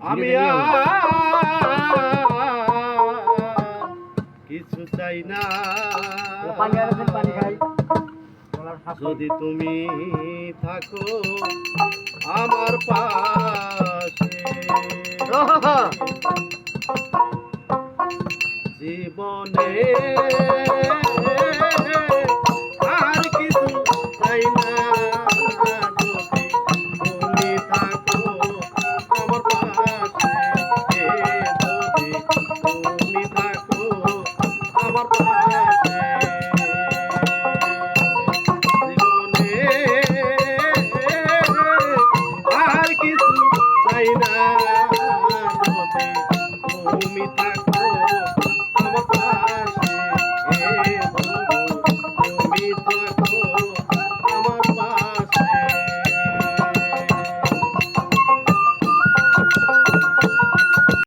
আমি কিছু চাই না যদি তুমি থাকো আমার পাশে জীবনে আর কিছু চাই না যদি তুমি থাকো আমার পাশে যদি তুমি থাকো আমার পাশে জীবনে আর কিছু চাই না যদি তুমি থাকো